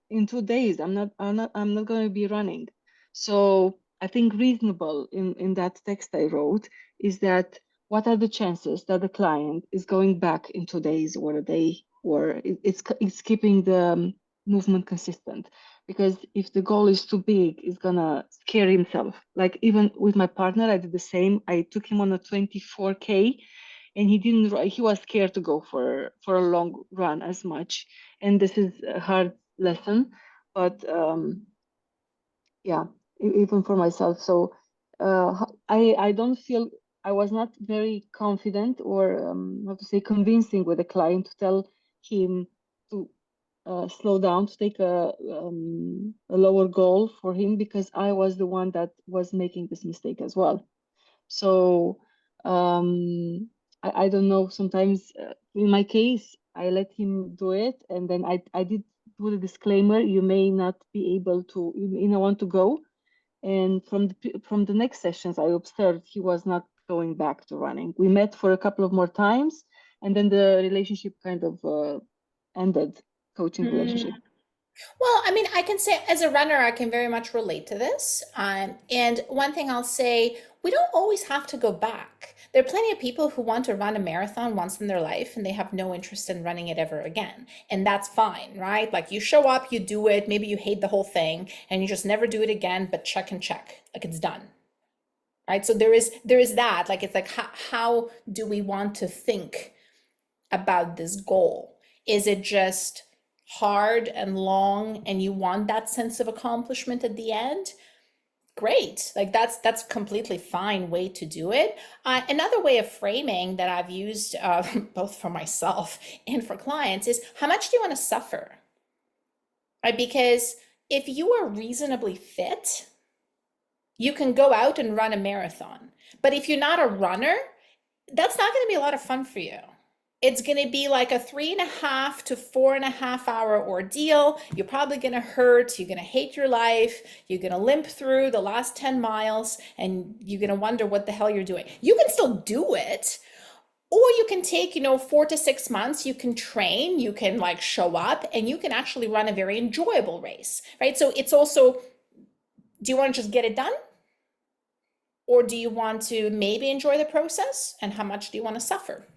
in 2 days I'm not going to be running. So I think reasonable in that text I wrote is that what are the chances that the client is going back in 2 days or a day, or it's keeping the movement consistent? Because if the goal is too big, it's gonna scare himself. Like even with my partner, I did the same. I took him on a 24K, and he was scared to go for a long run as much. And this is a hard lesson, but yeah, even for myself. So I don't feel, I was not very confident, or how to say, convincing with the client to tell him to slow down, to take a lower goal for him, because I was the one that was making this mistake as well. So I don't know, sometimes in my case, I let him do it, and then I did do the disclaimer, you may not be able to, you may not want to go. And from the next sessions, I observed he was not going back to running. We met for a couple of more times, and then the relationship kind of ended, coaching relationship. Well, I mean, I can say as a runner, I can very much relate to this. And one thing I'll say, we don't always have to go back. There are plenty of people who want to run a marathon once in their life and they have no interest in running it ever again. And that's fine, right? Like you show up, you do it, maybe you hate the whole thing and you just never do it again, but check and check, like it's done. Right? So there is that, like it's like how do we want to think about this goal? Is it just hard and long and you want that sense of accomplishment at the end? Great. Like that's completely fine way to do it. Another way of framing that I've used both for myself and for clients is how much do you want to suffer? Right? Because if you are reasonably fit, you can go out and run a marathon. But if you're not a runner, that's not going to be a lot of fun for you. It's going to be like a 3.5 to 4.5 hour ordeal. You're probably going to hurt. You're going to hate your life. You're going to limp through the last 10 miles and you're going to wonder what the hell you're doing. You can still do it. Or you can take, 4 to 6 months, you can train, you can like show up and you can actually run a very enjoyable race, right? So it's also, do you want to just get it done? Or do you want to maybe enjoy the process? And how much do you want to suffer?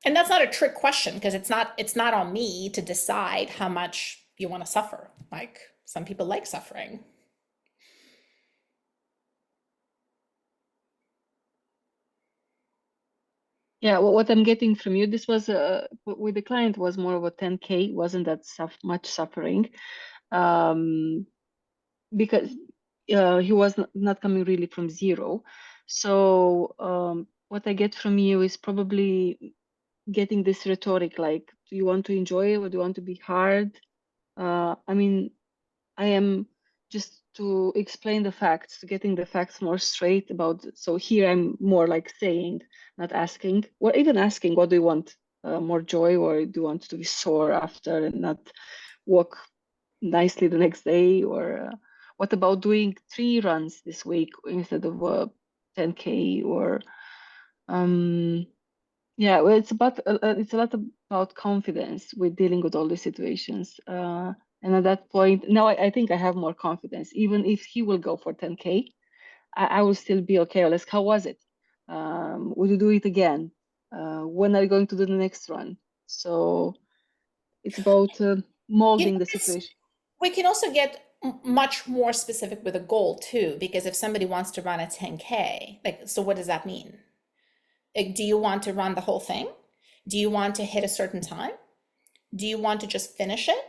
And that's not a trick question because it's not on me to decide how much you want to suffer. Like some people like suffering. Yeah, well, what I'm getting from you, this was with the client was more of a 10K, wasn't that much suffering, because he was not coming really from zero. So what I get from you is probably getting this rhetoric, like, do you want to enjoy it or do you want to be hard? I mean, I am just to explain the facts, getting the facts more straight about. So here I'm more like saying, not asking, or even asking, what do you want? More joy, or do you want to be sore after and not walk nicely the next day? Or what about doing 3 runs this week instead of 10K? Or yeah, well, it's a lot about confidence with dealing with all these situations. And at that point, now I think I have more confidence. Even if he will go for 10K, I will still be okay. Let's, how was it? Will you do it again? When are you going to do the next run? So it's about molding the situation. We can also get much more specific with a goal too, because if somebody wants to run a 10K, like, so what does that mean? Like, do you want to run the whole thing? Do you want to hit a certain time? Do you want to just finish it?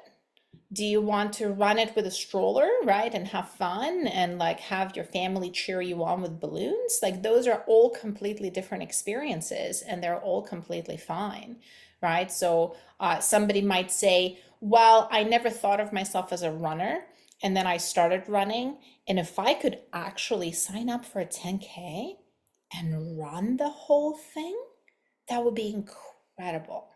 Do you want to run it with a stroller, right? And have fun and like have your family cheer you on with balloons? Like those are all completely different experiences and they're all completely fine, right? So somebody might say, well, I never thought of myself as a runner. And then I started running. And if I could actually sign up for a 10K and run the whole thing, that would be incredible.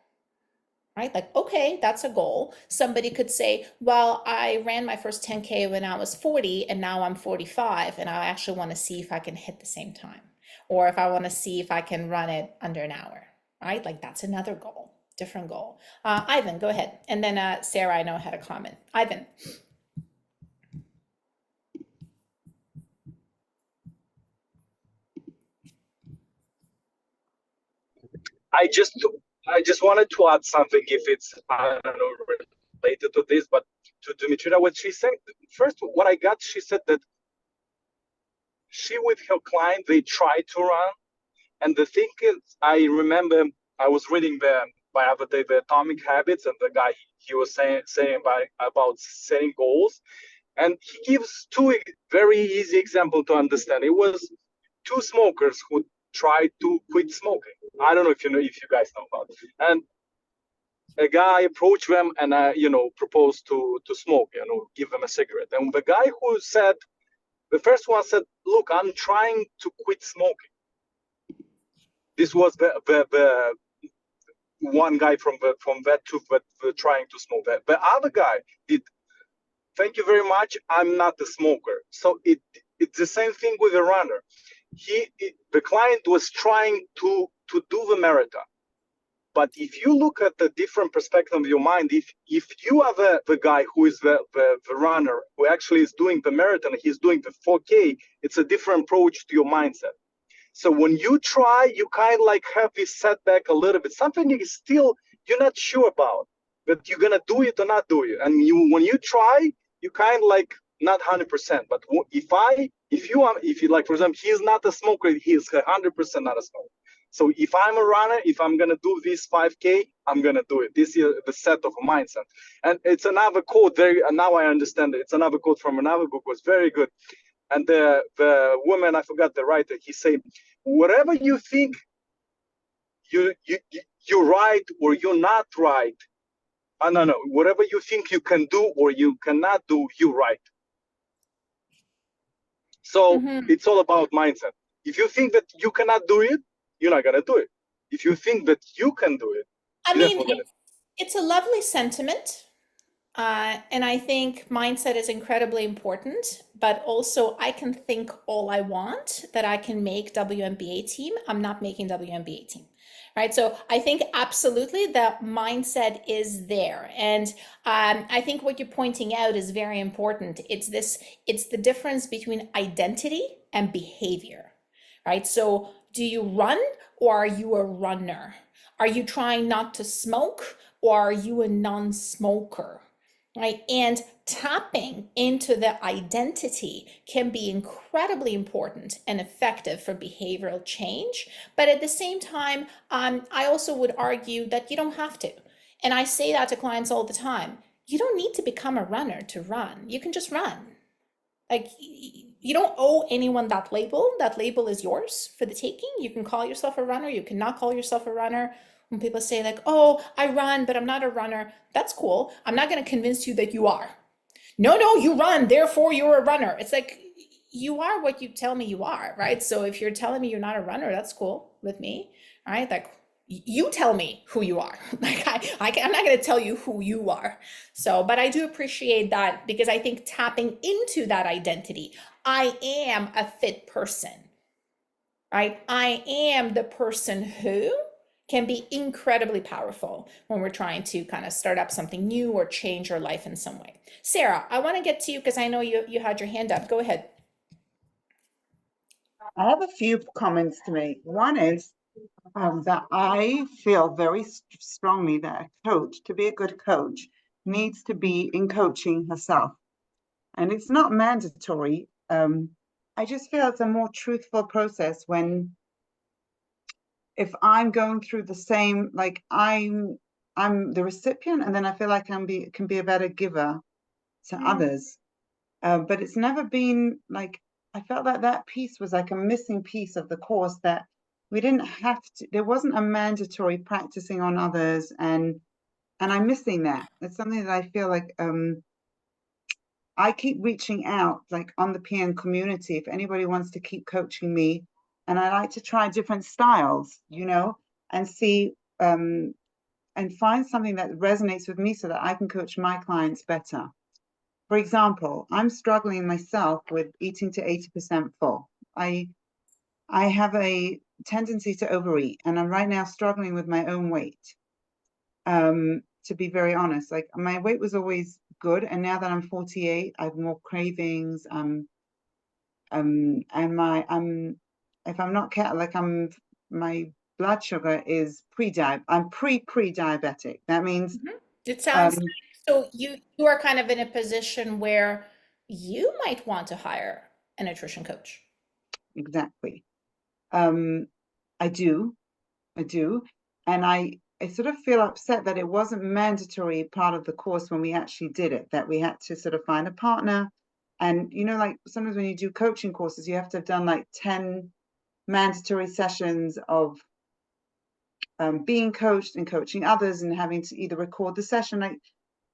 right? Like, okay, that's a goal. Somebody could say, well, I ran my first 10K when I was 40 and now I'm 45 and I actually want to see if I can hit the same time. Or if I want to see if I can run it under an hour, right? Like that's another goal, different goal. Ivan, go ahead. And then Sarah, I know, had a comment. Ivan. I just wanted to add something, if it's, I don't know, related to this, but to Dimitrina, what she said first, what I got, she said that she with her client, they try to run, and the thing is, I remember I was reading the other day the Atomic Habits, and the guy, he was saying about setting goals, and he gives two very easy examples to understand. It was two smokers who tried to quit smoking. I don't know if if you guys know about it. And a guy approached them and proposed to smoke, give them a cigarette. And the guy who said, the first one said, "Look, I'm trying to quit smoking." This was the one guy from that two that were trying to smoke. That the other guy did, "Thank you very much. I'm not a smoker." So it's the same thing with a runner. The client was trying to do the marathon. But if you look at the different perspective of your mind, if you are the guy who is the runner who actually is doing the marathon, he's doing the 4K, it's a different approach to your mindset. So when you try, you kind of like have this setback a little bit, something is still you're not sure about, but you're gonna do it or not do it. And when you try, you kind of like not 100%. But if you like, for example, he's not a smoker, he's 100% not a smoker. So if I'm a runner, if I'm gonna do this 5K, I'm gonna do it. This is the set of mindset. And it's another quote there. And now I understand it. It's another quote from another book, was very good. And the woman, I forgot the writer, he said, whatever you think you're right or you're not right, no, whatever you think you can do or you cannot do, you're right. So it's all about mindset. If you think that you cannot do it, you're not gonna do it. If you think that you can do it, I mean, it's a lovely sentiment. And I think mindset is incredibly important, but also I can think all I want that I can make WNBA team. I'm not making WNBA team, right? So I think absolutely that mindset is there. And I think what you're pointing out is very important. It's the difference between identity and behavior, right? So do you run or are you a runner? Are you trying not to smoke or are you a non-smoker? Right? And tapping into the identity can be incredibly important and effective for behavioral change. But at the same time, I also would argue that you don't have to. And I say that to clients all the time. You don't need to become a runner to run. You can just run. Like, you don't owe anyone that label. That label is yours for the taking. You can call yourself a runner. You cannot call yourself a runner. When people say like, oh, I run, but I'm not a runner, that's cool. I'm not going to convince you that you are. No, you run, therefore you're a runner. It's like, you are what you tell me you are, right? So if you're telling me you're not a runner, that's cool with me, right? Like, you tell me who you are. Like I'm not going to tell you who you are. So, but I do appreciate that because I think tapping into that identity, I am a fit person, right? I am the person who can be incredibly powerful when we're trying to kind of start up something new or change our life in some way. Sarah, I want to get to you because I know you had your hand up. Go ahead. I have a few comments to make. One is that I feel very strongly that a coach, to be a good coach, needs to be in coaching herself. And it's not mandatory. I just feel it's a more truthful process when, if I'm going through the same, like I'm the recipient, and then I feel like can be a better giver to others. But it's never been like, I felt like that piece was like a missing piece of the course, that we didn't have to, there wasn't a mandatory practicing on others, and I'm missing that. It's something that I feel like I keep reaching out, like on the PN community, if anybody wants to keep coaching me, and I like to try different styles, and see and find something that resonates with me so that I can coach my clients better. For example, I'm struggling myself with eating to 80% full. I have a tendency to overeat, and I'm right now struggling with my own weight. To be very honest, like my weight was always good, and now that I'm 48, I have more cravings. And if I'm not careful, like my blood sugar is I'm pre-diabetic. That means It sounds like, so you are kind of in a position where you might want to hire a nutrition coach. exactly. I do, and I sort of feel upset that it wasn't mandatory part of the course when we actually did it, that we had to sort of find a partner. And you know, like sometimes when you do coaching courses, you have to have done like 10 mandatory sessions of being coached and coaching others and having to either record the session.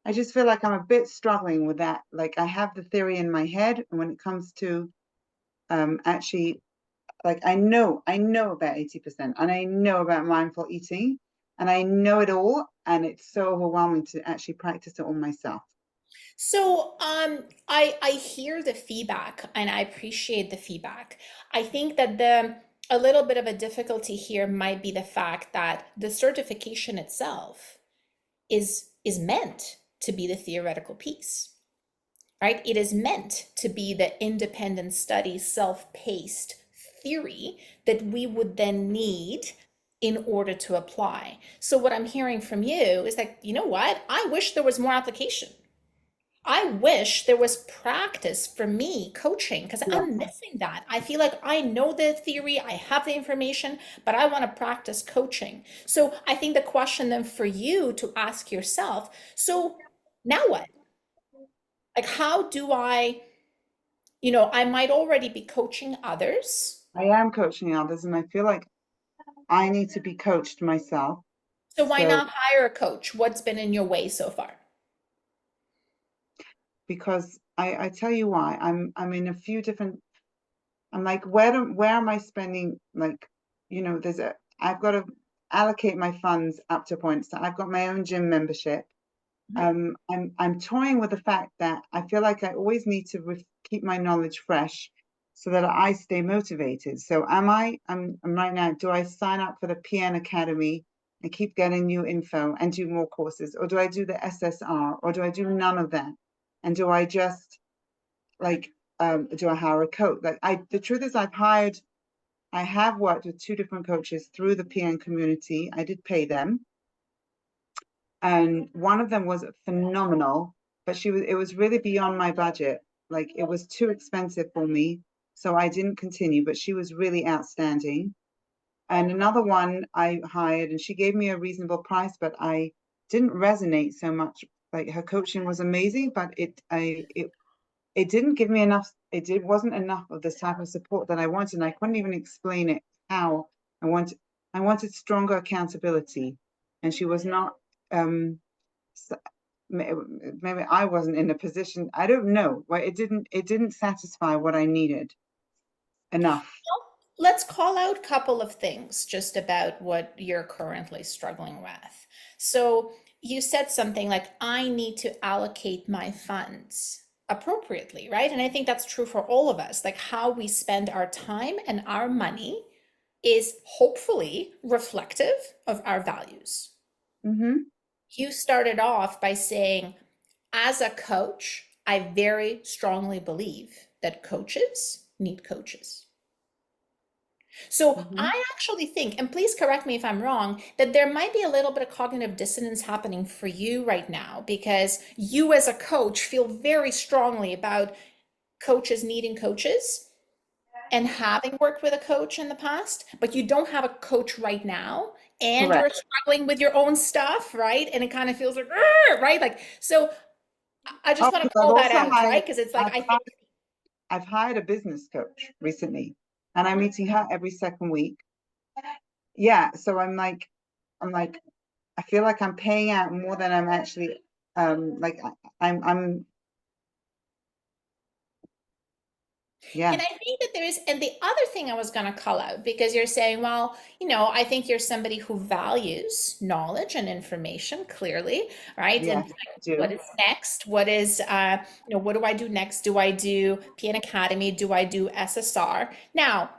I just feel like I'm a bit struggling with that. Like I have the theory in my head, and when it comes to actually, like I know about 80%, and I know about mindful eating, and I know it all, and it's so overwhelming to actually practice it all myself. So I hear the feedback and I appreciate the feedback. I think that a little bit of a difficulty here might be the fact that the certification itself is meant to be the theoretical piece, right? It is meant to be the independent study, self-paced theory that we would then need in order to apply. So what I'm hearing from you is like, you know what? I wish there was more application. I wish there was practice for me coaching because Yeah. I'm missing that. I feel like I know the theory, I have the information, but I want to practice coaching. So I think the question then for you to ask yourself, so now what? Like, how do I might already be coaching others. I am coaching others, and I feel like I need to be coached myself. So why So not hire a coach? What's been in your way so far? because I tell you why, I'm in a few different. I'm like, where am I spending, like, you know, I've got to allocate my funds up to points. So I've got my own gym membership. I'm toying with the fact that I feel like I always need to keep my knowledge fresh so that I stay motivated. So I'm right now, do I sign up for the PN Academy and keep getting new info and do more courses? Or do I do the SSR? Or do I do none of that? And do I just like, do I hire a coach? Like the truth is I have worked with 2 different coaches through the PN community. I did pay them. And one of them was phenomenal, but it was really beyond my budget. Like it was too expensive for me, so I didn't continue, but she was really outstanding. And another one I hired, and she gave me a reasonable price, but I didn't resonate so much. Like her coaching was amazing, but it didn't give me enough. It wasn't enough of the type of support that I wanted, and I couldn't even explain it how. I wanted stronger accountability, and she was not. So maybe I wasn't in a position. I don't know. Well, it didn't satisfy what I needed enough. Let's call out a couple of things just about what you're currently struggling with. So you said something like, I need to allocate my funds appropriately, right? And I think that's true for all of us. Like how we spend our time and our money is hopefully reflective of our values. Mm-hmm. You started off by saying, as a coach, I very strongly believe that coaches need coaches. So Mm-hmm. I actually think, and please correct me if I'm wrong, that there might be a little bit of cognitive dissonance happening for you right now because you as a coach feel very strongly about coaches needing coaches and having worked with a coach in the past, but you don't have a coach right now and you're Correct. struggling with your own stuff, right? And it kind of feels like, right? Like, so I just want to Because I've call that also out, hired, right? Because it's like, I think I've hired a business coach recently, and I'm meeting her every second week. Yeah, so I'm like, I feel like I'm paying out more than I'm actually, like I'm Yes, And I think that there is, and the other thing I was going to call out, because you're saying, well, I think you're somebody who values knowledge and information clearly, right? And yes, I what do. is next? What is, what do I do next? Do I do PN Academy? Do I do SSR? Now,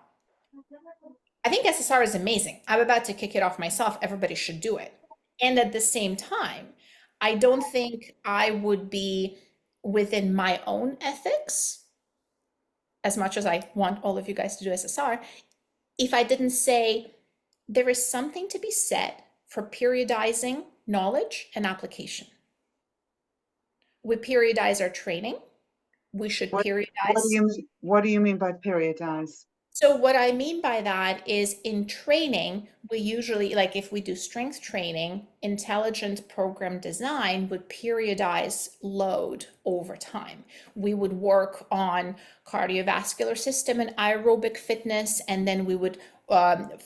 I think SSR is amazing. I'm about to kick it off myself. Everybody should do it. And at the same time, I don't think I would be within my own ethics, as much as I want all of you guys to do SSR, if I didn't say there is something to be said for periodizing knowledge and application. We periodize our training. We should What do periodize. you mean? What do you mean by periodize? So what I mean by that is in training, we usually, like if we do strength training, intelligent program design would periodize load over time. We would work on cardiovascular system and aerobic fitness, and then we would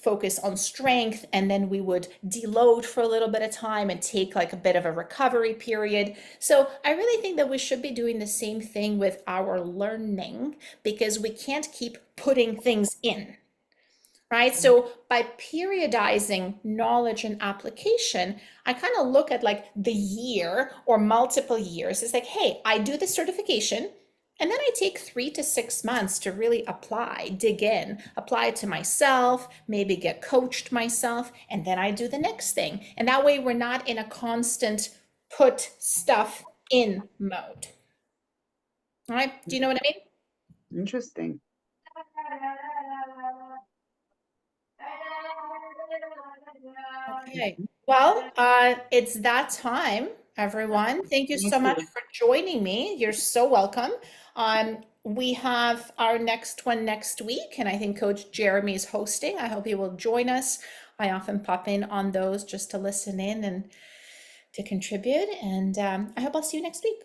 focus on strength, and then we would deload for a little bit of time and take like a bit of a recovery period. So I really think that we should be doing the same thing with our learning, because we can't keep putting things in, right? So by periodizing knowledge and application, I kind of look at like the year or multiple years. It's like, hey, I do the certification, and then I take 3 to 6 months to really apply, dig in, apply it to myself, maybe get coached myself, and then I do the next thing. And that way we're not in a constant put stuff in mode. All right, do you know what I mean? Interesting. Okay, well, it's that time, everyone. Thank you so Thank much you. for joining me. You're so welcome. We have our next one next week, and I think Coach Jeremy is hosting. I hope he will join us. I often pop in on those just to listen in and to contribute, and I hope I'll see you next week.